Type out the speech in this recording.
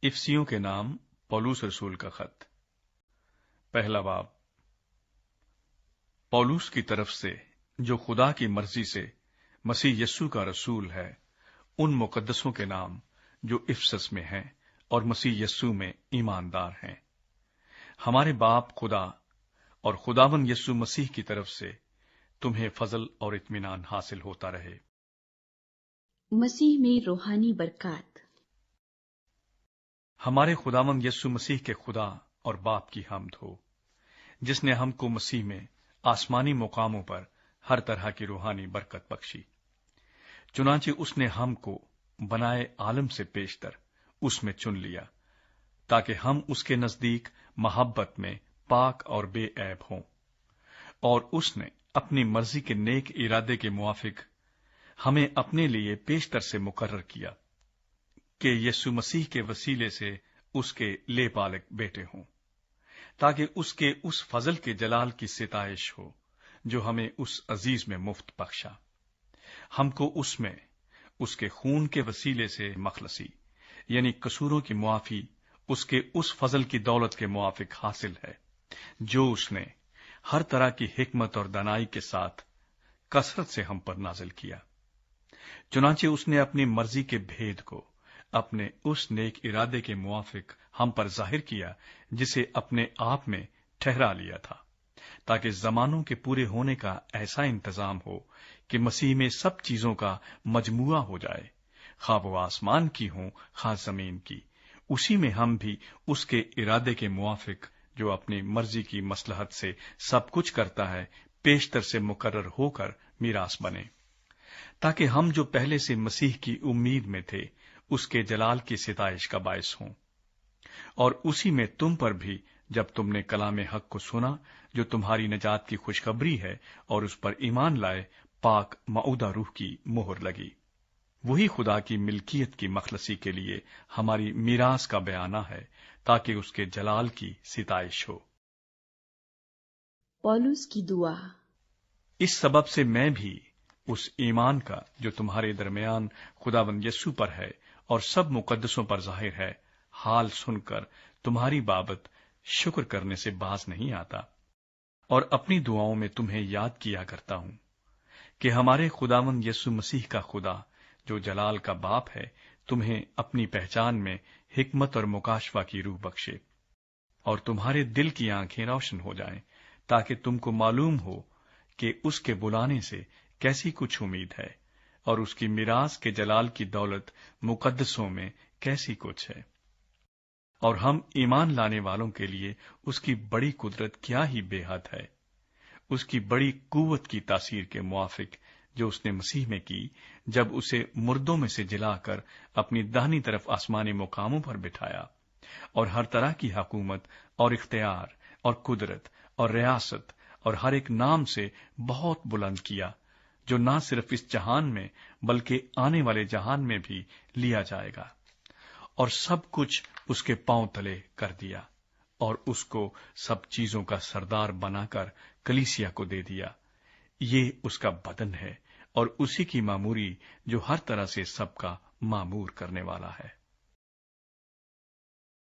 इफसियों के नाम पौलुस रसूल का खत। पहला बाब। पौलुस की तरफ से, जो खुदा की मर्जी से मसीह यस्सु का रसूल है, उन मुकद्दसों के नाम जो इफसस में हैं और मसीह यस्सु में ईमानदार हैं। हमारे बाप खुदा और खुदावन यस्सु मसीह की तरफ से तुम्हें फजल और इत्मीनान हासिल होता रहे। मसीह में रूहानी बरकत। हमारे खुदावन यस्सु मसीह के खुदा और बाप की हम्द हो, जिसने हमको मसीह में आसमानी मुकामों पर हर तरह की रूहानी बरकत बख्शी। चुनांचे उसने हमको बनाए आलम से पेशतर उसमें चुन लिया, ताकि हम उसके नजदीक मोहब्बत में पाक और बेऐब हों। और उसने अपनी मर्जी के नेक इरादे के मुआफिक हमें अपने लिए पेशतर से मुकर्रर किया कि यीशु मसीह के वसीले से उसके लेपालक बेटे हों, ताकि उसके उस फजल के जलाल की सिताइश हो जो हमें उस अजीज में मुफ्त बख्शा। हमको उसमें उसके खून के वसीले से मखलसी यानी कसूरों की मुआफी उसके उस फजल की दौलत के मुआफिक हासिल है, जो उसने हर तरह की हिकमत और दानाई के साथ कसरत से हम पर नाजिल किया। चुनांचे उसने अपनी मर्जी के भेद को अपने उस नेक इरादे के मुआफिक हम पर जाहिर किया, जिसे अपने आप में ठहरा लिया था, ताकि जमानों के पूरे होने का ऐसा इंतजाम हो कि मसीह में सब चीजों का मजमुआ हो जाए, खा वो आसमान की हो खा जमीन की। उसी में हम भी उसके इरादे के मुआफिक, जो अपनी मर्जी की मसलहत से सब कुछ करता है, पेशतर से मुकर्रर होकर मीरास बने, ताकि हम जो पहले से मसीह की उम्मीद में थे उसके जलाल की सिताइश का बायस हों। और उसी में तुम पर भी, जब तुमने कलाम हक को सुना जो तुम्हारी नजात की खुशखबरी है, और उस पर ईमान लाए, पाक मऊदा रूह की मोहर लगी। वही खुदा की मिल्कियत की मखलसी के लिए हमारी मीरास का बयाना है, ताकि उसके जलाल की सिताइश हो। पौलुस की दुआ। इस सबब से मैं भी उस ईमान का जो तुम्हारे दरमियान खुदावंद यस्सु पर है और सब मुकद्दसों पर जाहिर है, हाल सुनकर तुम्हारी बाबत शुक्र करने से बाज नहीं आता, और अपनी दुआओं में तुम्हें याद किया करता हूं कि हमारे खुदावंद यस्सु मसीह का खुदा, जो जलाल का बाप है, तुम्हें अपनी पहचान में हिकमत और मुकाशवा की रूह बख्शे, और तुम्हारे दिल की आंखें रोशन हो जाएं, ताकि तुमको मालूम हो कि उसके बुलाने से कैसी कुछ उम्मीद है, और उसकी मिरास के जलाल की दौलत मुकद्दसों में कैसी कुछ है, और हम ईमान लाने वालों के लिए उसकी बड़ी कुदरत क्या ही बेहद है, उसकी बड़ी कुव्वत की तासीर के मुआफिक जो उसने मसीह में की, जब उसे मुर्दों में से जिलाकर अपनी दाहिनी तरफ आसमानी मुकामों पर बिठाया, और हर तरह की हुकूमत और इख्तियार और कुदरत और रियासत और हर एक नाम से बहुत बुलंद किया, जो ना सिर्फ इस जहान में बल्कि आने वाले जहान में भी लिया जाएगा, और सब कुछ उसके पांव तले कर दिया, और उसको सब चीजों का सरदार बनाकर कलीसिया को दे दिया। ये उसका बदन है, और उसी की मामूरी जो हर तरह से सबका मामूर करने वाला है।